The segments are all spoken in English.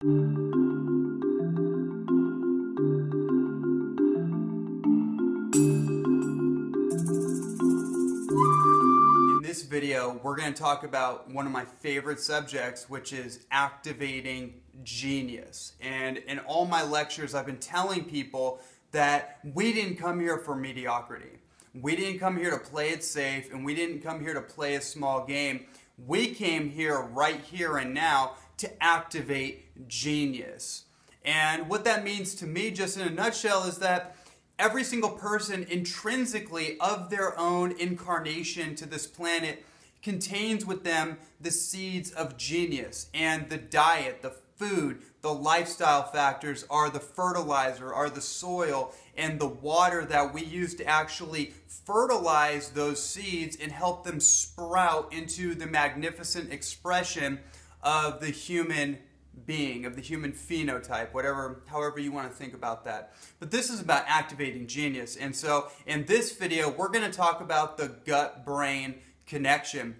In this video, we're going to talk about one of my favorite subjects, which is activating genius. And in all my lectures, I've been telling people that we didn't come here for mediocrity. We didn't come here to play it safe, and we didn't come here to play a small game. We came here right here and now to activate genius. And what that means to me, just in a nutshell, is that every single person intrinsically of their own incarnation to this planet contains with them the seeds of genius. And the diet, the food, the lifestyle factors are the fertilizer, are the soil, and the water that we use to actually fertilize those seeds and help them sprout into the magnificent expression of the human being, of the human phenotype, however you want to think about that. But this is about activating genius. And so in this video, we're going to talk about the gut-brain connection.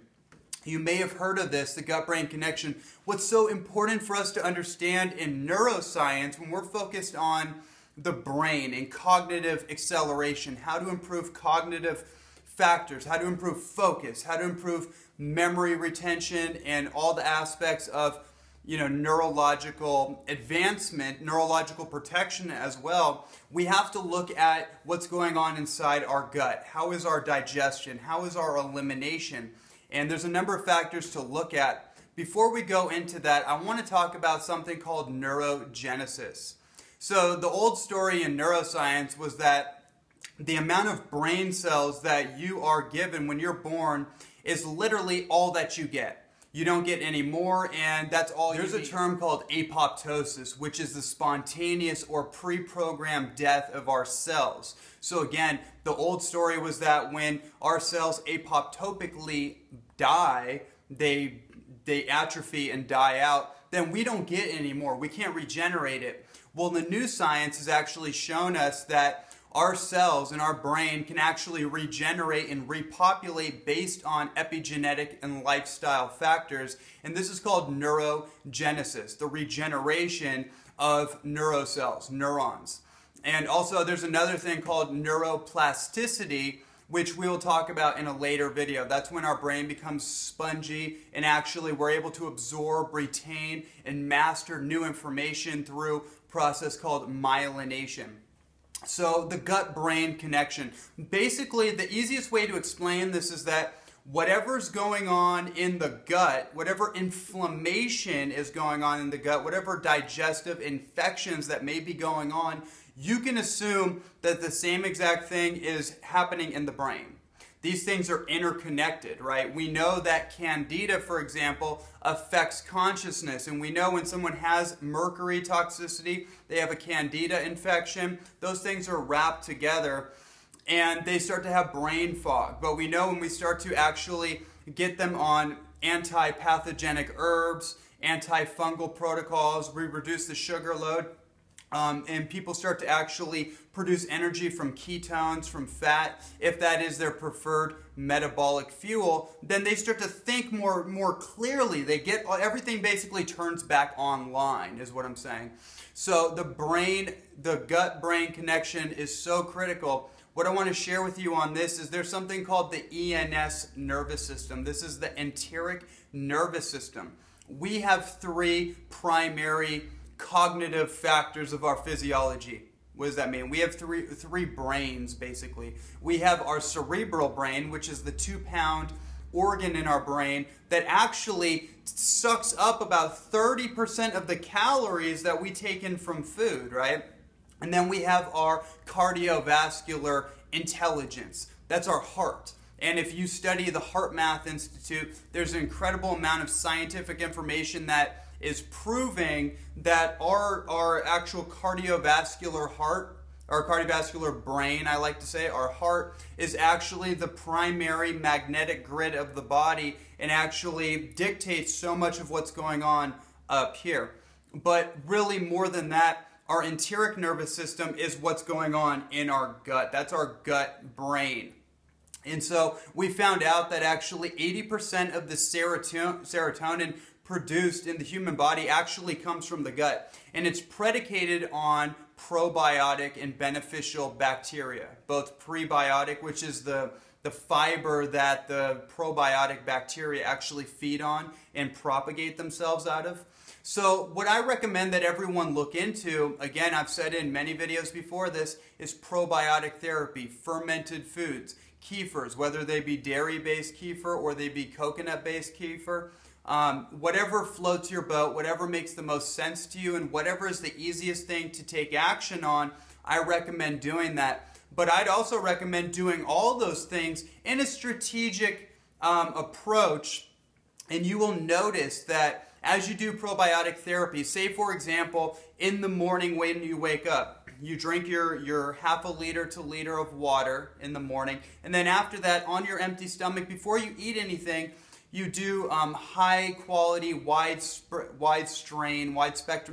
You may have heard of this, the gut-brain connection. What's so important for us to understand in neuroscience when we're focused on the brain and cognitive acceleration, how to improve cognitive factors, how to improve focus, how to improve memory retention, and all the aspects of neurological advancement, neurological protection as well. We have to look at what's going on inside our gut. How is our digestion? How is our elimination? And there's a number of factors to look at. Before we go into that, I want to talk about something called neurogenesis. So the old story in neuroscience was that the amount of brain cells that you are given when you're born is literally all that you get. You don't get any more, and that's all you need. There's a term called apoptosis, which is the spontaneous or pre-programmed death of our cells. So again, the old story was that when our cells apoptopically die, they atrophy and die out, then we don't get any more. We can't regenerate it. Well, the new science has actually shown us that our cells in our brain can actually regenerate and repopulate based on epigenetic and lifestyle factors. And this is called neurogenesis, the regeneration of neurocells, neurons. And also there's another thing called neuroplasticity, which we'll talk about in a later video. That's when our brain becomes spongy and actually we're able to absorb, retain, and master new information through a process called myelination. So the gut-brain connection. Basically, the easiest way to explain this is that whatever's going on in the gut, whatever inflammation is going on in the gut, whatever digestive infections that may be going on, you can assume that the same exact thing is happening in the brain. These things are interconnected, right? We know that candida, for example, affects consciousness. And we know when someone has mercury toxicity, they have a candida infection. Those things are wrapped together and they start to have brain fog. But we know when we start to actually get them on anti-pathogenic herbs, antifungal protocols, we reduce the sugar load, and people start to actually produce energy from ketones, from fat, if that is their preferred metabolic fuel, then they start to think more clearly. They get, everything basically turns back online, is what I'm saying. So the gut-brain connection is so critical. What I want to share with you on this is there's something called the ENS nervous system. This is the enteric nervous system. We have three primary cognitive factors of our physiology. What does that mean? We have three brains, basically. We have our cerebral brain, which is the 2-pound organ in our brain that actually sucks up about 30% of the calories that we take in from food, right? And then we have our cardiovascular intelligence. That's our heart. And if you study the Heart Math Institute, there's an incredible amount of scientific information that is proving that our actual cardiovascular heart, our cardiovascular brain, I like to say, our heart is actually the primary magnetic grid of the body and actually dictates so much of what's going on up here. But really more than that, our enteric nervous system is what's going on in our gut. That's our gut brain. And so we found out that actually 80% of the serotonin produced in the human body actually comes from the gut, and it's predicated on probiotic and beneficial bacteria, both prebiotic, which is the fiber that the probiotic bacteria actually feed on and propagate themselves out of. So what I recommend that everyone look into, again, I've said in many videos before this, is probiotic therapy, fermented foods, kefirs, whether they be dairy-based kefir or they be coconut-based kefir. Whatever floats your boat, whatever makes the most sense to you, and whatever is the easiest thing to take action on, I recommend doing that. But I'd also recommend doing all those things in a strategic approach, and you will notice that as you do probiotic therapy, say for example, in the morning when you wake up, you drink your half a liter to liter of water in the morning, and then after that, on your empty stomach, before you eat anything, you do high quality, wide spectrum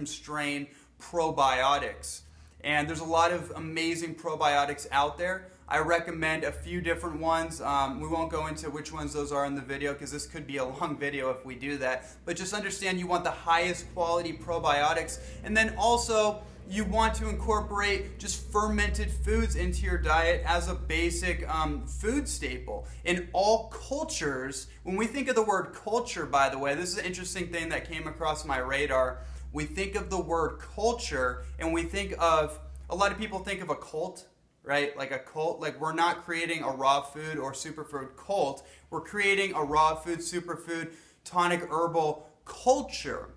strain probiotics. And there's a lot of amazing probiotics out there. I recommend a few different ones. We won't go into which ones those are in the video because this could be a long video if we do that. But just understand you want the highest quality probiotics. And then also you want to incorporate just fermented foods into your diet as a basic food staple. In all cultures, when we think of the word culture, by the way, this is an interesting thing that came across my radar. We think of the word culture and we think of, a lot of people think of a cult, right? Like a cult, like we're not creating a raw food or superfood cult. We're creating a raw food, superfood, tonic herbal culture.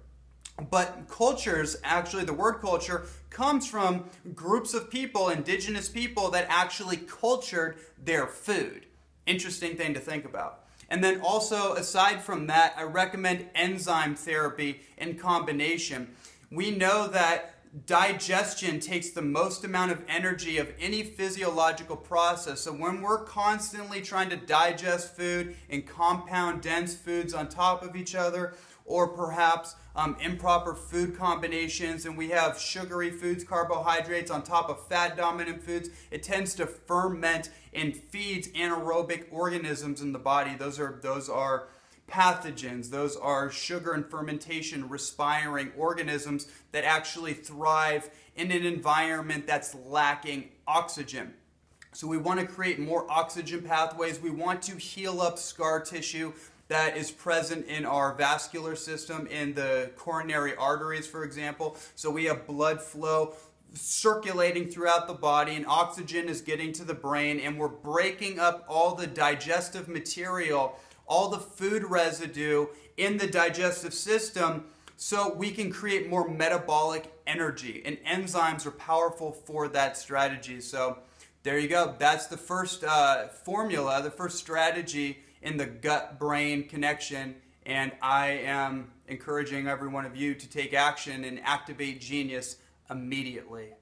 But cultures, actually the word culture comes from groups of people, indigenous people that actually cultured their food. Interesting thing to think about. And then also, aside from that, I recommend enzyme therapy in combination. We know that digestion takes the most amount of energy of any physiological process. So when we're constantly trying to digest food and compound dense foods on top of each other, or perhaps improper food combinations, and we have sugary foods, carbohydrates on top of fat-dominant foods, it tends to ferment and feeds anaerobic organisms in the body. Those are pathogens. Those are sugar and fermentation respiring organisms that actually thrive in an environment that's lacking oxygen. So we want to create more oxygen pathways. We want to heal up scar tissue that is present in our vascular system, in the coronary arteries, for example. So we have blood flow circulating throughout the body, and oxygen is getting to the brain, and we're breaking up all the digestive material, all the food residue in the digestive system, so we can create more metabolic energy. And enzymes are powerful for that strategy. So there you go. That's the first formula, the first strategy in the gut-brain connection, and I am encouraging every one of you to take action and activate genius immediately.